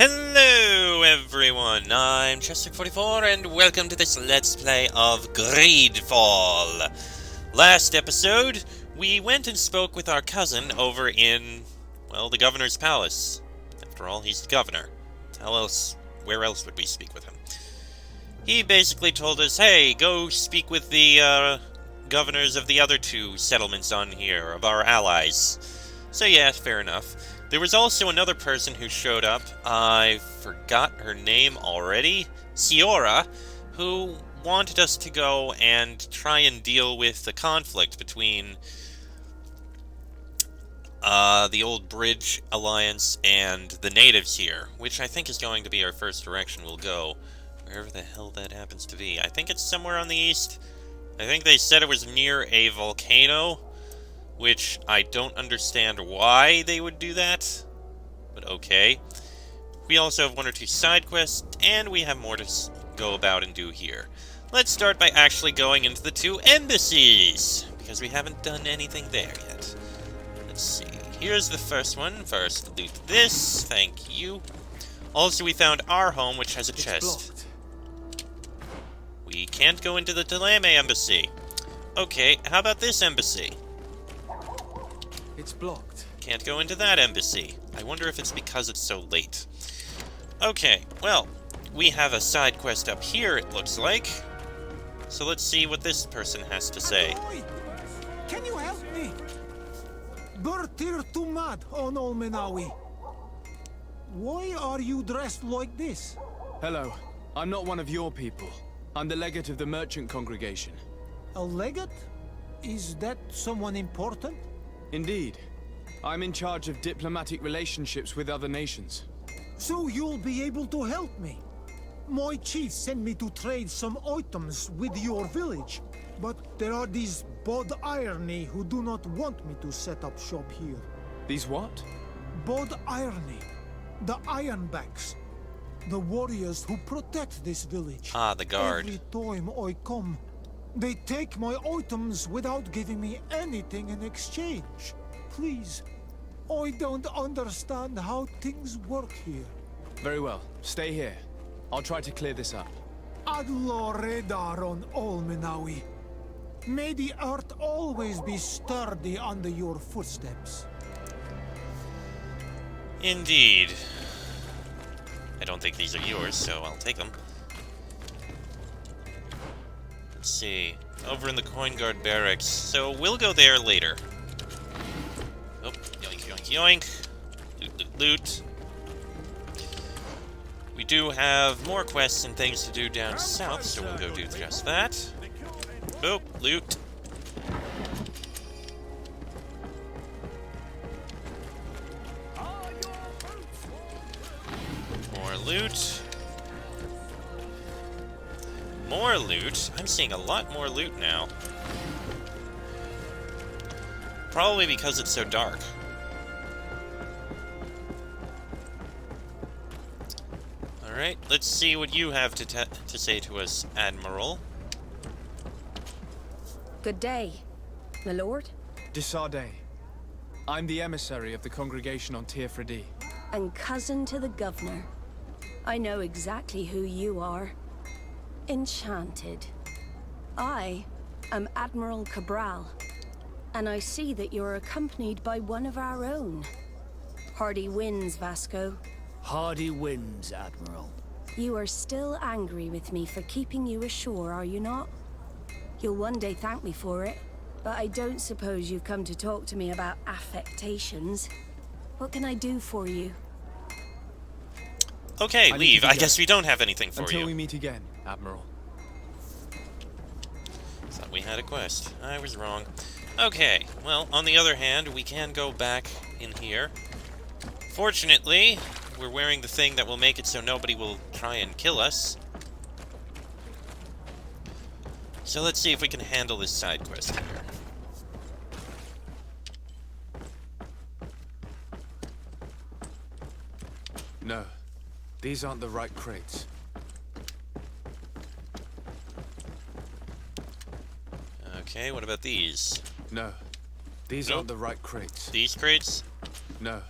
Hello everyone, I'm Chester44 and welcome to this Let's Play of Greedfall. Last episode, we went and spoke with our cousin over in, well, the governor's palace. After all, he's the governor. Where else would we speak with him? He basically told us, hey, go speak with the governors of the other two settlements on here, of our allies. So yeah, fair enough. There was also another person who showed up, I forgot her name already, Ciora, who wanted us to go and try and deal with the conflict between the old Bridge Alliance and the natives here, which I think is going to be our first direction we'll go, wherever the hell that happens to be. I think it's somewhere on the east. I think they said it was near a volcano, which I don't understand why they would do that, but okay. We also have one or two side quests, and we have more to go about and do here. Let's start by actually going into the two embassies, because we haven't done anything there yet. Let's see. Here's the first one. First, loot this. Thank you. Also, we found our home, which has a chest. We can't go into the Delame embassy. Okay, how about this embassy? It's blocked. Can't go into that embassy. I wonder if it's because it's so late. Okay, well, we have a side quest up here, it looks like. So let's see what this person has to say. Oi! Can you help me? Bertir too mad on Olmenawi. Why are you dressed like this? Hello. I'm not one of your people. I'm the legate of the merchant congregation. A legate? Is that someone important? Indeed. I'm in charge of diplomatic relationships with other nations. So you'll be able to help me. My chief sent me to trade some items with your village, but there are these Bod Irony who do not want me to set up shop here. These what? Bod Irony, the Ironbacks, the warriors who protect this village. Ah, the guard. Every time I come, they take my items without giving me anything in exchange. Please, I don't understand how things work here. Very well. Stay here. I'll try to clear this up. Adlo Redar on Olmenawi. May the earth always be sturdy under your footsteps. Indeed. I don't think these are yours, so I'll take them. Let's see. Over in the Coin Guard barracks. So we'll go there later. Oh, yoink, yoink, yoink. Loot, loot, loot. We do have more quests and things to do down south, so we'll go do just that. Oh, loot. More loot. More loot? I'm seeing a lot more loot now. Probably because it's so dark. Alright, let's see what you have to say to us, Admiral. Good day, my lord. Desarde. I'm the emissary of the congregation on Tirfredi. And cousin to the governor. I know exactly who you are. Enchanted. I am Admiral Cabral, and I see that you're accompanied by one of our own. Hardy winds, Vasco. Hardy winds, Admiral. You are still angry with me for keeping you ashore, are you not? You'll one day thank me for it, but I don't suppose you've come to talk to me about affectations. What can I do for you? Okay, leave. I guess we don't have anything for you. Until we meet again, Admiral. Thought we had a quest. I was wrong. Okay, well, on the other hand, we can go back in here. Fortunately, we're wearing the thing that will make it so nobody will try and kill us. So let's see if we can handle this side quest here. No. These aren't the right crates. Okay, what about these? No. These Nope. aren't the right crates. These crates? No.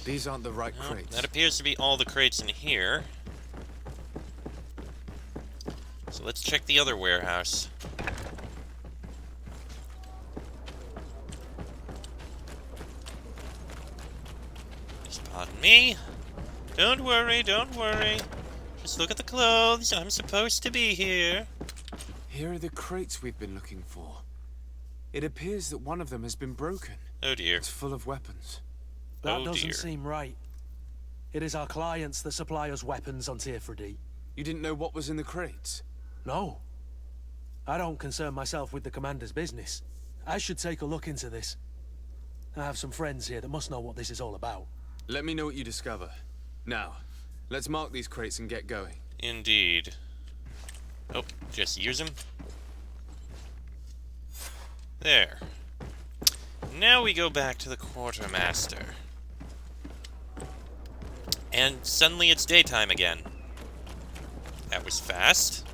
These aren't the right Well, crates. that appears to be all the crates in here. So let's check the other warehouse. Just pardon me. Don't worry, don't worry. Just look at the clothes. I'm supposed to be here. Here are the crates we've been looking for. It appears that one of them has been broken. Oh dear. It's full of weapons. That Oh, doesn't dear. seem right. It is our clients that supply us weapons on Tier 3D. You didn't know what was in the crates? No. I don't concern myself with the commander's business. I should take a look into this. I have some friends here that must know what this is all about. Let me know what you discover. Now, let's mark these crates and get going. Indeed. Oh, just use them. There. Now we go back to the quartermaster. And suddenly it's daytime again. That was fast.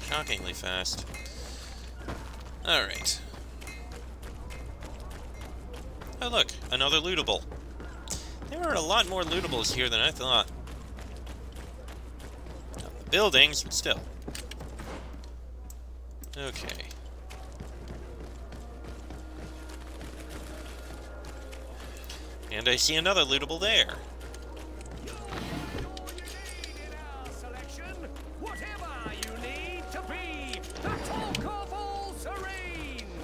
Shockingly fast. Alright. Oh look, another lootable. There are a lot more lootables here than I thought. Not the buildings, but still. Okay. And I see another lootable there.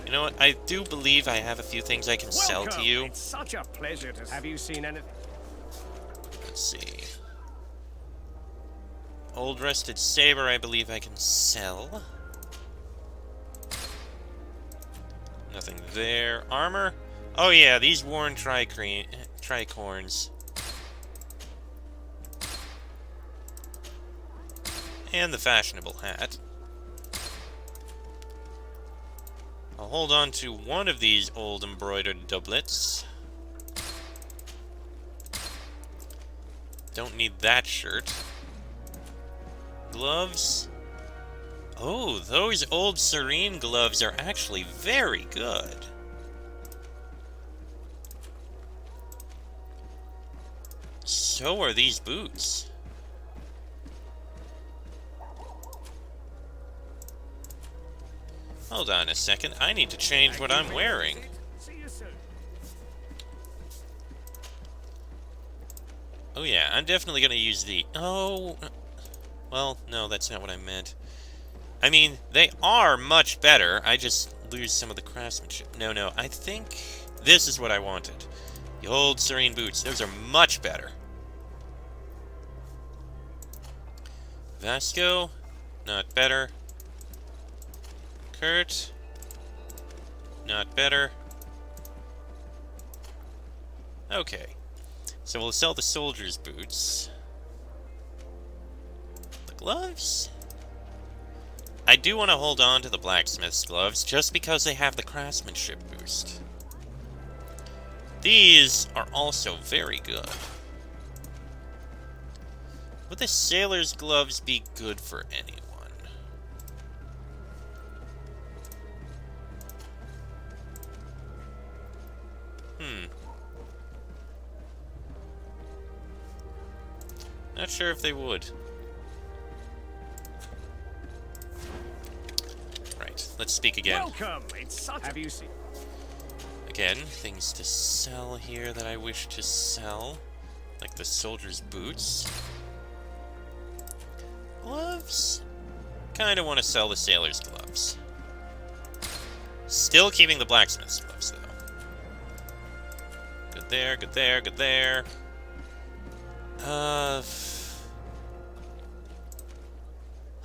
You know what? I do believe I have a few things I can sell to you. It's such a pleasure to have you seen anything. Let's see. Old rusted saber, I believe I can sell. Nothing there. Armor? Oh yeah, these worn tricorns. And the fashionable hat. I'll hold on to one of these old embroidered doublets. Don't need that shirt. Gloves. Oh, those old Serene gloves are actually very good. So are these boots. Hold on a second, I need to change what I'm wearing. See you soon. Oh yeah, I'm definitely gonna use the... Oh... Well, no, that's not what I meant. I mean, they are much better, I just lose some of the craftsmanship. No, I think this is what I wanted. The old Serene boots, those are much better. Vasco, not better. Kurt, not better. Okay, so we'll sell the soldier's boots. The gloves? I do want to hold on to the blacksmith's gloves just because they have the craftsmanship boost. These are also very good. Would the sailor's gloves be good for anyone? Not sure if they would. Right, let's speak again. Welcome. It's such. Have you seen? Again, things to sell here that I wish to sell. Like the soldier's boots. Gloves? Kinda want to sell the sailor's gloves. Still keeping the blacksmith's gloves, though. Good there, good there, good there.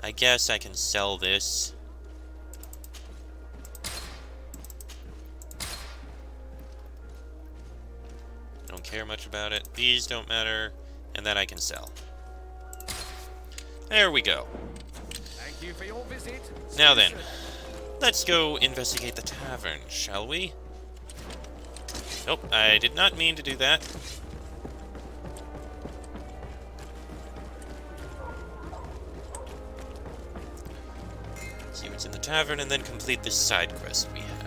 I guess I can sell this. Don't care much about it. These don't matter. And that I can sell. There we go. Thank you for your visit. Now then, let's go investigate the tavern, shall we? Nope, I did not mean to do that. See what's in the tavern and then complete this side quest we have.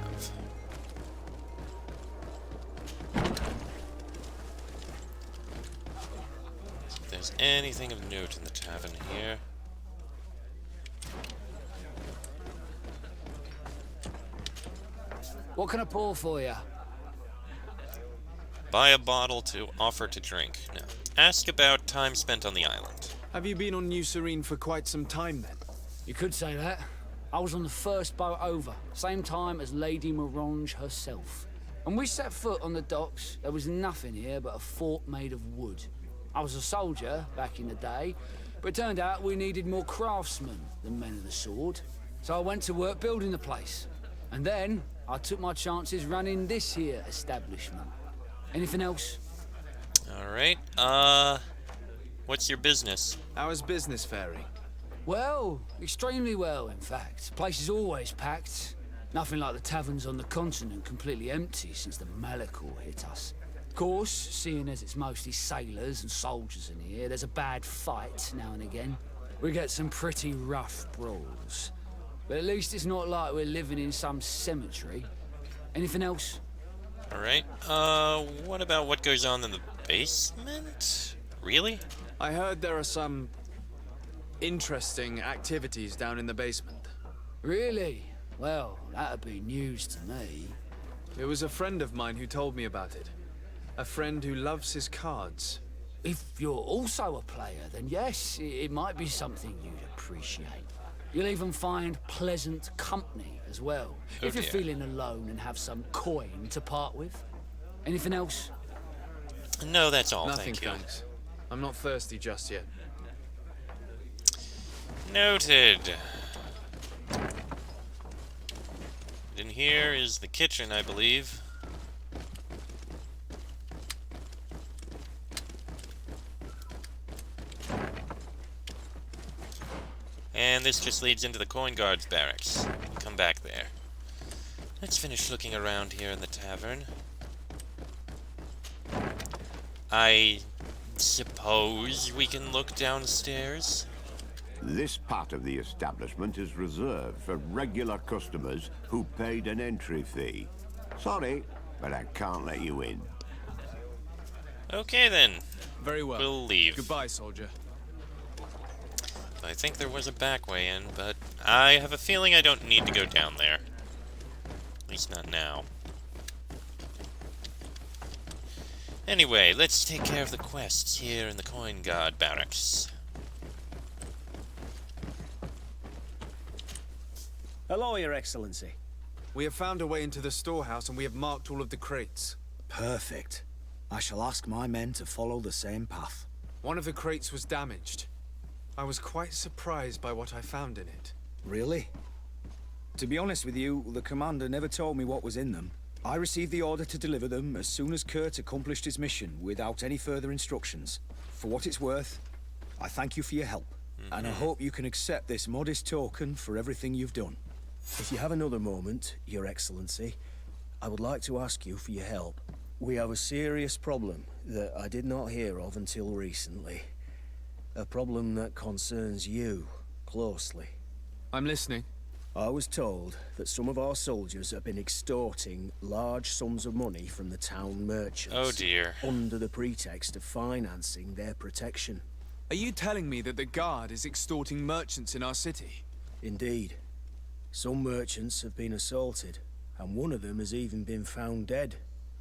there's anything of note in the tavern here. What can I pour for you? Buy a bottle to offer to drink. No. Ask about time spent on the island. Have you been on New Serene for quite some time then? You could say that. I was on the first boat over, same time as Lady Morange herself. When we set foot on the docks, there was nothing here but a fort made of wood. I was a soldier back in the day, but it turned out we needed more craftsmen than men of the sword. So I went to work building the place. And then I took my chances running this here establishment. Anything else? Alright, what's your business? How is business faring? Well, extremely well, in fact. Place is always packed. Nothing like the taverns on the continent completely empty since the Malachor hit us. Of course, seeing as it's mostly sailors and soldiers in here, there's a bad fight now and again. We get some pretty rough brawls. But at least it's not like we're living in some cemetery. Anything else? Alright, what about what goes on in the basement? Really? I heard there are some interesting activities down in the basement. Really? Well, that'd be news to me. It was a friend of mine who told me about it. A friend who loves his cards. If you're also a player, then yes, it might be something you'd appreciate. You'll even find pleasant company as well, Oh if you're dear. feeling alone and have some coin to part with. Anything else? No, that's all, Nothing, thank you. thanks. I'm not thirsty just yet. Noted. In here is the kitchen, I believe. And this just leads into the coin guard's barracks. Come back there. Let's finish looking around here in the tavern. I suppose we can look downstairs? This part of the establishment is reserved for regular customers who paid an entry fee. Sorry, but I can't let you in. Okay then. Very well. We'll leave. Goodbye, soldier. I think there was a back way in, but I have a feeling I don't need to go down there. At least not now. Anyway, let's take care of the quests here in the Coin Guard barracks. Hello, Your Excellency. We have found a way into the storehouse and we have marked all of the crates. Perfect. I shall ask my men to follow the same path. One of the crates was damaged. I was quite surprised by what I found in it. Really? To be honest with you, the commander never told me what was in them. I received the order to deliver them as soon as Kurt accomplished his mission, without any further instructions. For what it's worth, I thank you for your help, and I hope you can accept this modest token for everything you've done. If you have another moment, Your Excellency, I would like to ask you for your help. We have a serious problem that I did not hear of until recently. A problem that concerns you closely. I'm listening. I was told that some of our soldiers have been extorting large sums of money from the town merchants. Oh dear. Under the pretext of financing their protection. Are you telling me that the guard is extorting merchants in our city? Indeed. Some merchants have been assaulted, and one of them has even been found dead.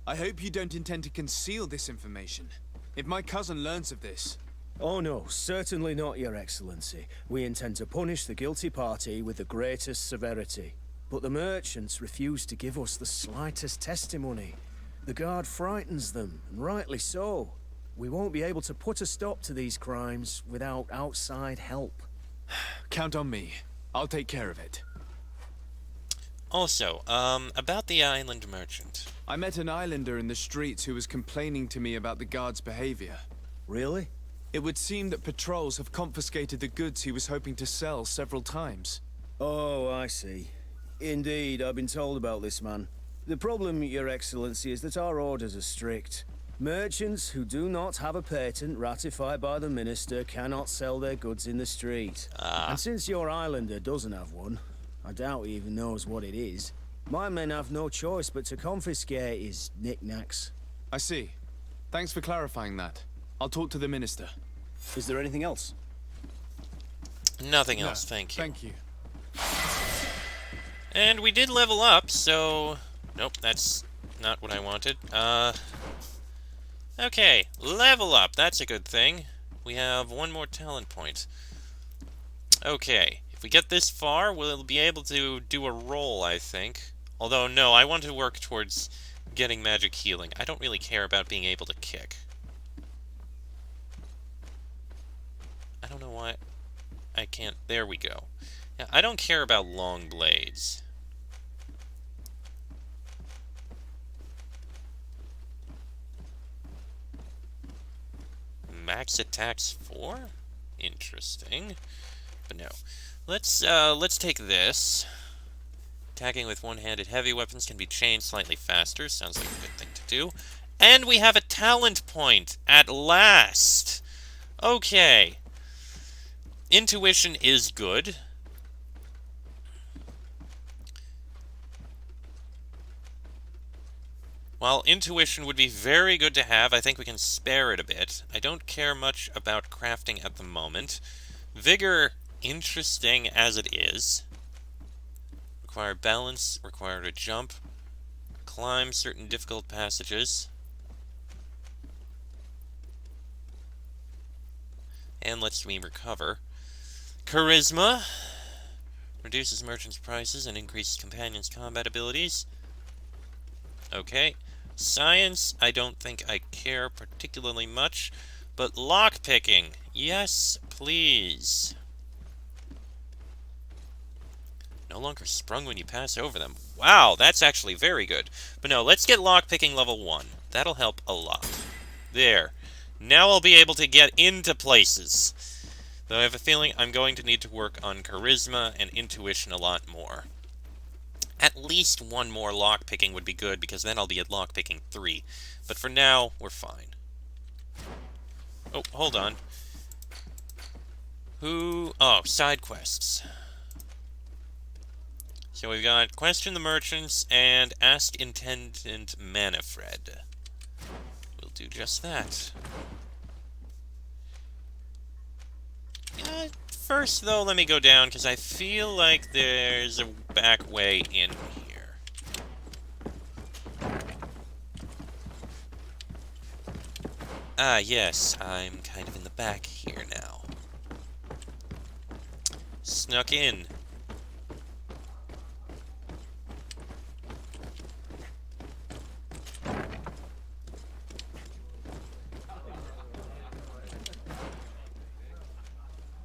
I hope you don't intend to conceal this information. If my cousin learns of this... Oh no, certainly not, Your Excellency. We intend to punish the guilty party with the greatest severity. But the merchants refuse to give us the slightest testimony. The guard frightens them, and rightly so. We won't be able to put a stop to these crimes without outside help. Count on me. I'll take care of it. Also, about the island merchant. I met an islander in the streets who was complaining to me about the guard's behavior. Really? It would seem that patrols have confiscated the goods he was hoping to sell several times. Oh, I see. Indeed, I've been told about this man. The problem, Your Excellency, is that our orders are strict. Merchants who do not have a patent ratified by the minister cannot sell their goods in the street. And since your islander doesn't have one, I doubt he even knows what it is, my men have no choice but to confiscate his knickknacks. I see. Thanks for clarifying that. I'll talk to the minister. Is there anything else? Nothing else, thank you. Thank you. And we did level up, so... Nope, that's not what I wanted. Okay, level up, that's a good thing. We have one more talent point. Okay, if we get this far, we'll be able to do a roll, I think. Although, no, I want to work towards getting magic healing. I don't really care about being able to kick. I don't know why I can't... There we go. Yeah, I don't care about long blades. Max attacks 4? Interesting. But no. Let's take this. Attacking with one-handed heavy weapons can be chained slightly faster. Sounds like a good thing to do. And we have a talent point! At last! Okay. Intuition is good. While intuition would be very good to have, I think we can spare it a bit. I don't care much about crafting at the moment. Vigor, interesting as it is. Require balance, require to jump, climb certain difficult passages. And lets me recover. Charisma. Reduces merchants' prices and increases companions' combat abilities. Okay. Science, I don't think I care particularly much. But lockpicking. Yes, please. No longer sprung when you pass over them. Wow, that's actually very good. But no, let's get lockpicking level 1. That'll help a lot. There. Now I'll be able to get into places. Though I have a feeling I'm going to need to work on charisma and intuition a lot more. At least one more lockpicking would be good, because then I'll be at lockpicking 3. But for now, we're fine. Oh, hold on. Oh, side quests. So we've got Question the Merchants and Ask Intendant Manifred. We'll do just that. First, though, let me go down, because I feel like there's a back way in here. Ah, yes, I'm kind of in the back here now. Snuck in.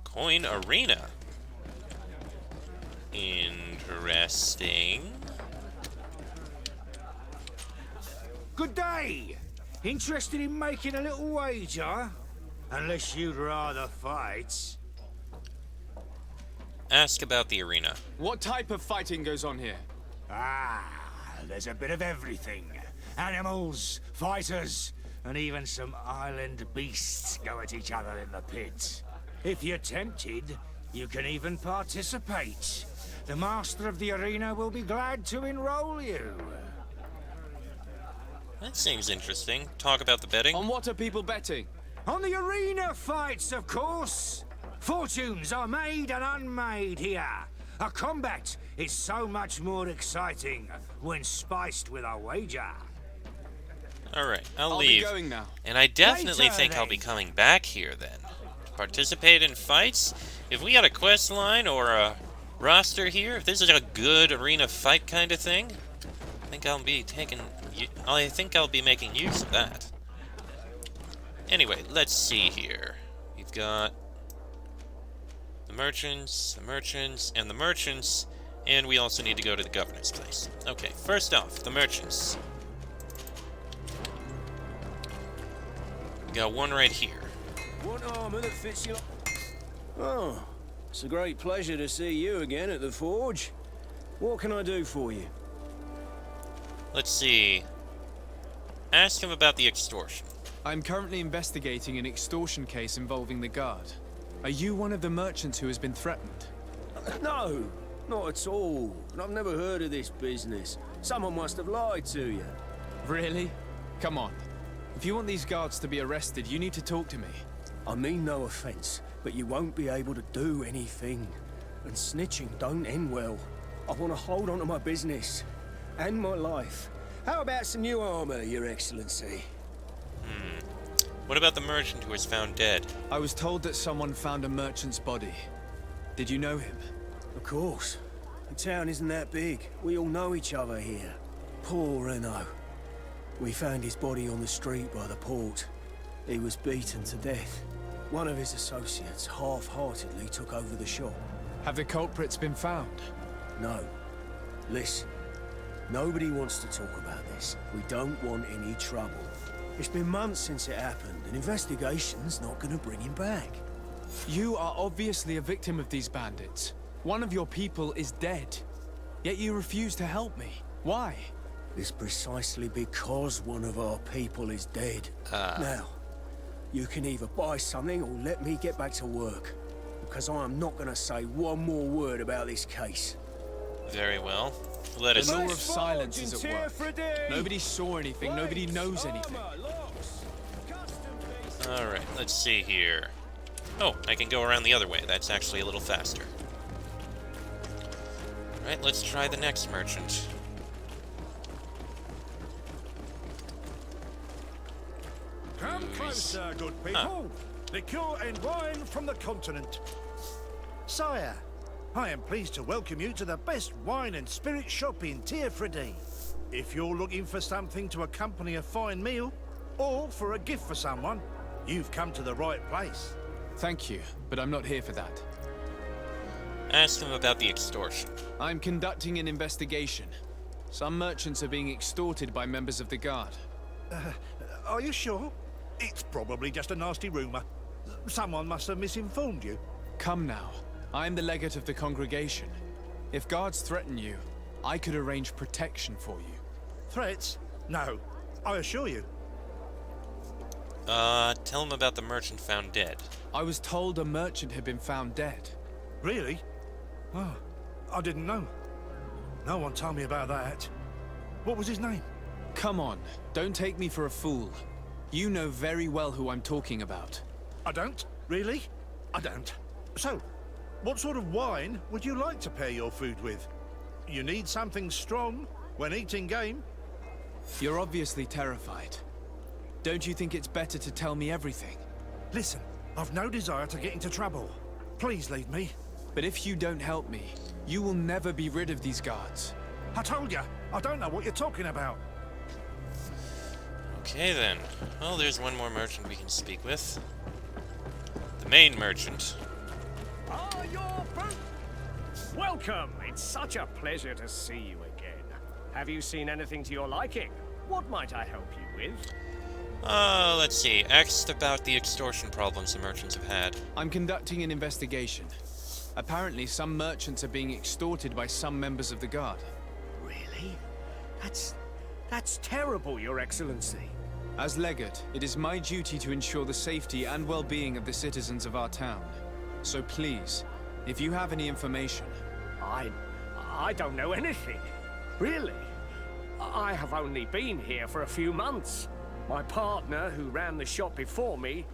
Coin Arena. Interesting. Good day. Interested in making a little wager? Unless you'd rather fight. Ask about the arena. What type of fighting goes on here? There's a bit of everything. Animals, fighters, and even some island beasts go at each other in the pit. If you're tempted, you can even participate. The master of the arena will be glad to enroll you. That seems interesting. Talk about the betting. On what are people betting? On the arena fights, of course. Fortunes are made and unmade here. A combat is so much more exciting when spiced with a wager. Alright, I'll Be leave. going now. And I definitely Later, think I'll then. be coming back here then. Participate in fights? If we got a quest line or a roster here, if this is a good arena fight kind of thing, I think I'll be making use of that. Anyway, let's see here. We've got the merchants, and the merchants, and we also need to go to the governor's place. Okay, first off, the merchants. We got one right here. What armor that fits you? Oh, it's a great pleasure to see you again at the forge. What can I do for you? Let's see. Ask him about the extortion. I'm currently investigating an extortion case involving the guard. Are you one of the merchants who has been threatened? No, not at all. I've never heard of this business. Someone must have lied to you. Really? Come on. If you want these guards to be arrested, you need to talk to me. I mean no offense, but you won't be able to do anything. And snitching don't end well. I want to hold on to my business. And my life. How about some new armor, Your Excellency? What about the merchant who was found dead? I was told that someone found a merchant's body. Did you know him? Of course. The town isn't that big. We all know each other here. Poor Renault. We found his body on the street by the port. He was beaten to death. One of his associates half-heartedly took over the shop. Have the culprits been found? No. Listen. Nobody wants to talk about this. We don't want any trouble. It's been months since it happened. An investigation's not gonna bring him back. You are obviously a victim of these bandits. One of your people is dead. Yet you refuse to help me. Why? It's precisely because one of our people is dead. Now, you can either buy something or let me get back to work. Because I am not gonna say one more word about this case. Very well. Let us... The law of silence is at work. Nobody saw anything, nobody knows anything. Alright, let's see here. Oh, I can go around the other way. That's actually a little faster. Alright, let's try the next merchant. Come closer, good people. Liqueur and wine from the continent. Sire, I am pleased to welcome you to the best wine and spirit shop in Tierfredi. If you're looking for something to accompany a fine meal, or for a gift for someone, you've come to the right place. Thank you, but I'm not here for that. Ask him about the extortion. I'm conducting an investigation. Some merchants are being extorted by members of the guard. Are you sure? It's probably just a nasty rumor. Someone must have misinformed you. Come now. I'm the legate of the congregation. If guards threaten you, I could arrange protection for you. Threats? No, I assure you. Tell him about the merchant found dead. I was told a merchant had been found dead. Really? Oh, I didn't know. No one told me about that. What was his name? Come on, don't take me for a fool. You know very well who I'm talking about. I don't? Really? I don't. So, what sort of wine would you like to pair your food with? You need something strong when eating game? You're obviously terrified. Don't you think it's better to tell me everything? Listen, I've no desire to get into trouble. Please leave me. But if you don't help me, you will never be rid of these guards. I told you, I don't know what you're talking about. Okay then. Well, there's one more merchant we can speak with. The main merchant. Are your boots? Welcome! It's such a pleasure to see you again. Have you seen anything to your liking? What might I help you with? Let's see. Asked about the extortion problems the merchants have had. I'm conducting an investigation. Apparently, some merchants are being extorted by some members of the guard. Really? That's terrible, Your Excellency. As legate, it is my duty to ensure the safety and well-being of the citizens of our town. So please, if you have any information... I don't know anything. Really? I have only been here for a few months. My partner, who ran the shop before me,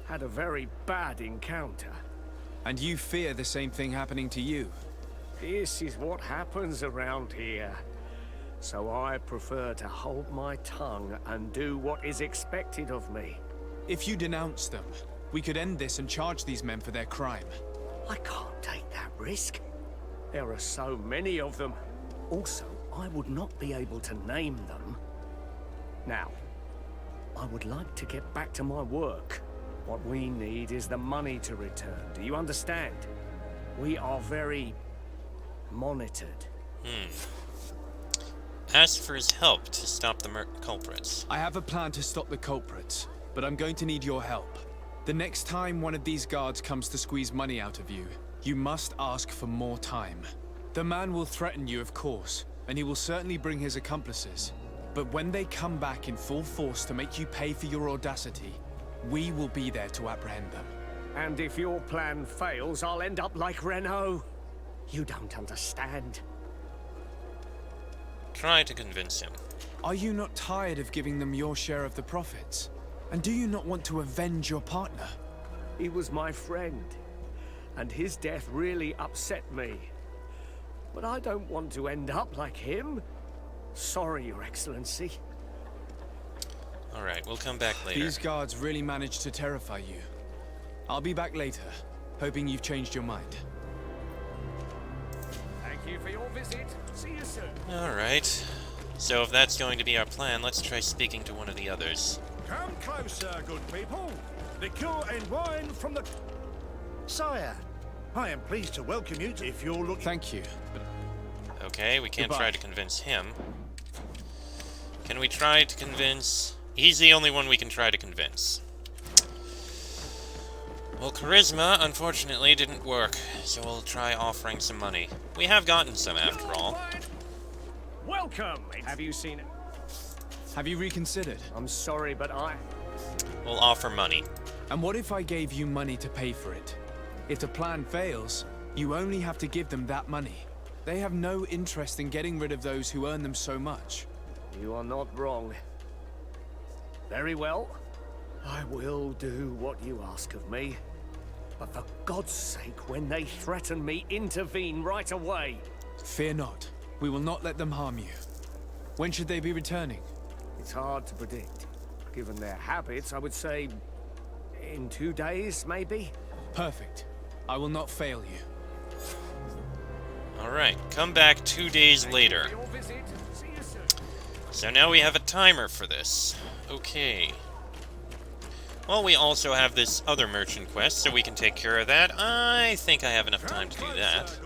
had a very bad encounter. And you fear the same thing happening to you? This is what happens around here. So I prefer to hold my tongue and do what is expected of me. If you denounce them, we could end this and charge these men for their crime. I can't take that risk. There are so many of them. Also, I would not be able to name them. Now, I would like to get back to my work. What we need is the money to return. Do you understand? We are very monitored. Ask for his help to stop the culprits. I have a plan to stop the culprits, but I'm going to need your help. The next time one of these guards comes to squeeze money out of you, you must ask for more time. The man will threaten you, of course, and he will certainly bring his accomplices. But when they come back in full force to make you pay for your audacity, we will be there to apprehend them. And if your plan fails, I'll end up like Renault. You don't understand. Try to convince him. Are you not tired of giving them your share of the profits? And do you not want to avenge your partner? He was my friend, and his death really upset me. But I don't want to end up like him. Sorry, Your Excellency. Alright, we'll come back later. These guards really managed to terrify you. I'll be back later, hoping you've changed your mind. Thank you for your visit. See you soon. Alright. So if that's going to be our plan, let's try speaking to one of the others. Come closer, good people. Liqueur and wine from the... Sire, I am pleased to welcome you to if you're looking... Thank you. Okay, we can't Goodbye. try to convince him. Can we try to convince... He's the only one we can try to convince. Well, charisma, unfortunately, didn't work, so we'll try offering some money. We have gotten some, after all. Welcome. Have you seen it? Have you reconsidered? I'm sorry, but We'll offer money. And what if I gave you money to pay for it? If the plan fails, you only have to give them that money. They have no interest in getting rid of those who earn them so much. You are not wrong. Very well. I will do what you ask of me. But for God's sake, when they threaten me, intervene right away. Fear not. We will not let them harm you. When should they be returning? It's hard to predict. Given their habits, I would say... in 2 days, maybe? Perfect. I will not fail you. Alright, come back 2 days later. So now we have a timer for this. Okay. Well, we also have this other merchant quest, so we can take care of that. I think I have enough time to do that.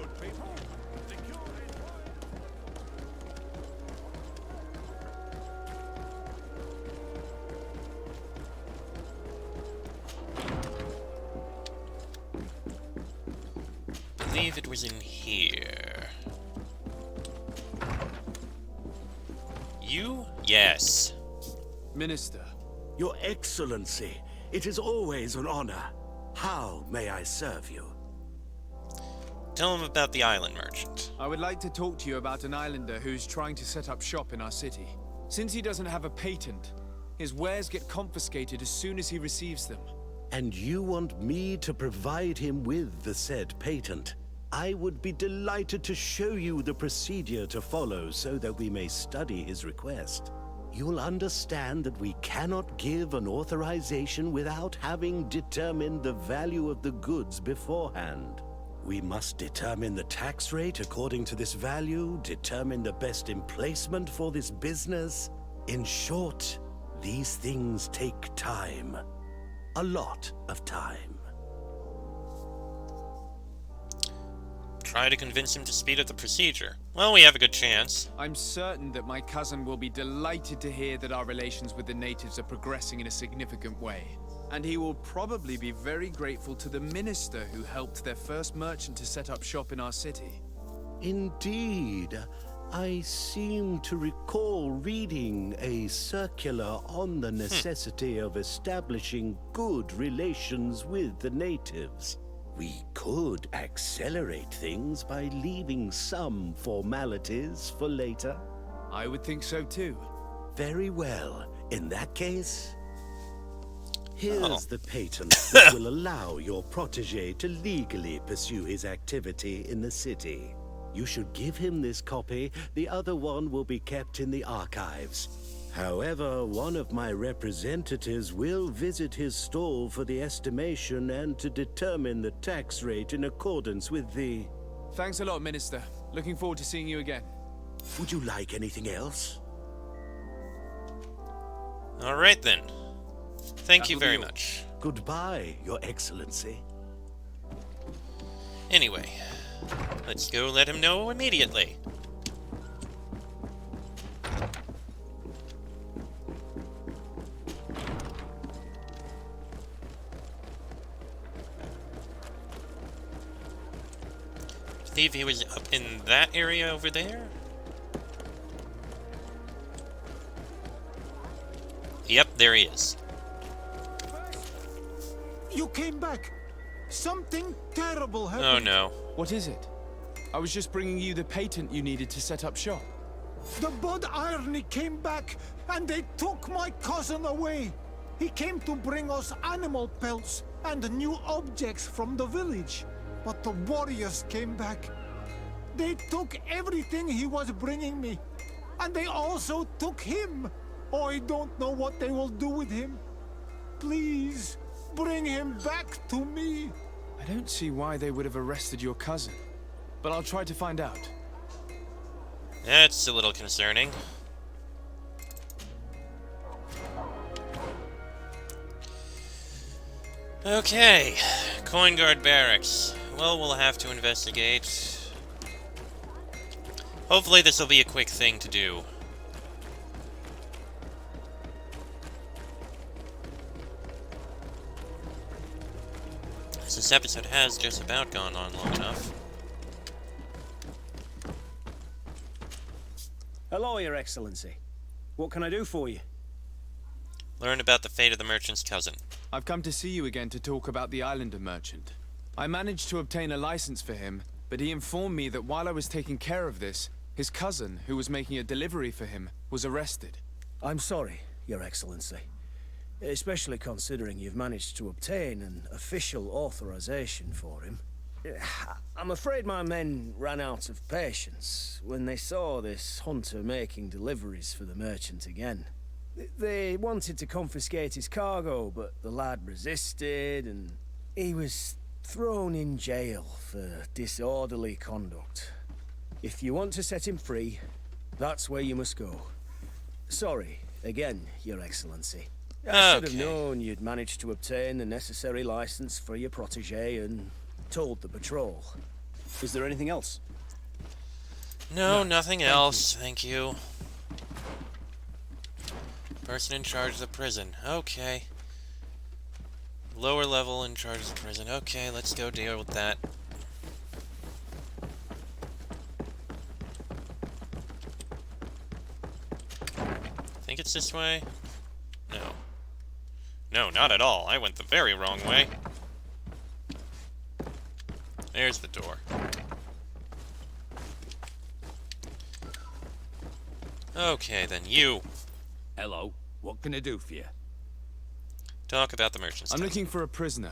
I believe it was in here. You? Yes. Minister. Your Excellency, it is always an honor. How may I serve you? Tell him about the island merchant. I would like to talk to you about an islander who's trying to set up shop in our city. Since he doesn't have a patent, his wares get confiscated as soon as he receives them. And you want me to provide him with the said patent? I would be delighted to show you the procedure to follow so that we may study his request. You'll understand that we cannot give an authorization without having determined the value of the goods beforehand. We must determine the tax rate according to this value, determine the best emplacement for this business. In short, these things take time. A lot of time. Try to convince him to speed up the procedure. Well, we have a good chance. I'm certain that my cousin will be delighted to hear that our relations with the natives are progressing in a significant way. And he will probably be very grateful to the minister who helped their first merchant to set up shop in our city. Indeed. I seem to recall reading a circular on the necessity of establishing good relations with the natives. We could accelerate things by leaving some formalities for later. I would think so too. Very well. In that case, here's the patent that will allow your protege to legally pursue his activity in the city. You should give him this copy. The other one will be kept in the archives. However, one of my representatives will visit his stall for the estimation and to determine the tax rate in accordance with the... Thanks a lot, Minister. Looking forward to seeing you again. Would you like anything else? All right, then. Thank you very much. Goodbye, Your Excellency. Anyway, let's go let him know immediately. I believe he was up in that area over there? Yep, there he is. You came back. Something terrible happened. Oh no. What is it? I was just bringing you the patent you needed to set up shop. The Bod Irony came back, and they took my cousin away. He came to bring us animal pelts and new objects from the village. But the warriors came back. They took everything he was bringing me. And they also took him. I don't know what they will do with him. Please, bring him back to me. I don't see why they would have arrested your cousin, but I'll try to find out. That's a little concerning. Okay, Coin Guard Barracks. Well, we'll have to investigate. Hopefully this will be a quick thing to do. This episode has just about gone on long enough. Hello, Your Excellency. What can I do for you? Learn about the fate of the merchant's cousin. I've come to see you again to talk about the Islander merchant. I managed to obtain a license for him, but he informed me that while I was taking care of this, his cousin, who was making a delivery for him, was arrested. I'm sorry, Your Excellency. Especially considering you've managed to obtain an official authorization for him. I'm afraid my men ran out of patience when they saw this hunter making deliveries for the merchant again. They wanted to confiscate his cargo, but the lad resisted, and he was thrown in jail for disorderly conduct. If you want to set him free, that's where you must go. Sorry, again, Your Excellency. I should have known you'd managed to obtain the necessary license for your protege and told the patrol. Is there anything else? No, nothing else. Thank you. Person in charge of the prison. Okay. Lower level in charge of the prison. Okay, let's go deal with that. Think it's this way? No. No, not at all. I went the very wrong way. There's the door. Okay, then you. Hello. What can I do for you? Talk about the merchant's I'm cousin. looking for a prisoner.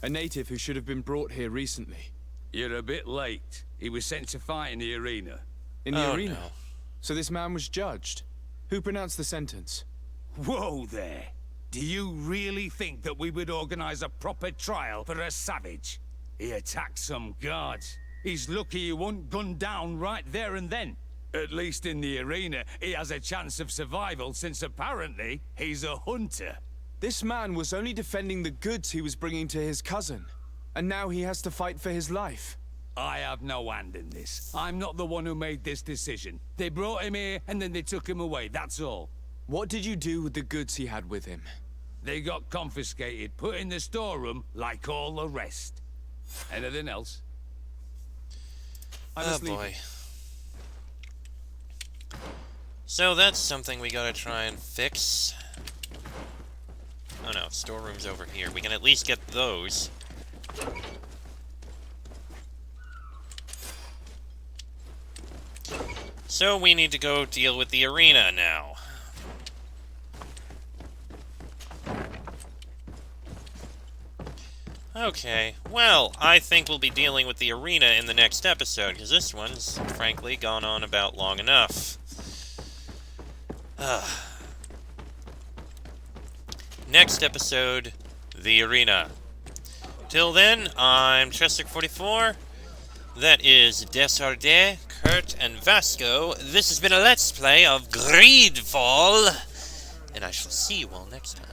A native who should have been brought here recently. You're a bit late. He was sent to fight in the arena. In the Oh, arena? no. So this man was judged. Who pronounced the sentence? Whoa there. Do you really think that we would organize a proper trial for a savage? He attacked some guards. He's lucky he wasn't gunned down right there and then. At least in the arena, he has a chance of survival since apparently he's a hunter. This man was only defending the goods he was bringing to his cousin. And now he has to fight for his life. I have no hand in this. I'm not the one who made this decision. They brought him here and then they took him away, that's all. What did you do with the goods he had with him? They got confiscated, put in the storeroom like all the rest. Anything else? Oh boy. So that's something we gotta try and fix. Oh no, storeroom's over here. We can at least get those. So we need to go deal with the arena now. Okay, well, I think we'll be dealing with the arena in the next episode, because this one's, frankly, gone on about long enough. Next episode, the arena. Till then, I'm Chester44. That is Desarde, Kurt, and Vasco. This has been a Let's Play of Greedfall, and I shall see you all next time.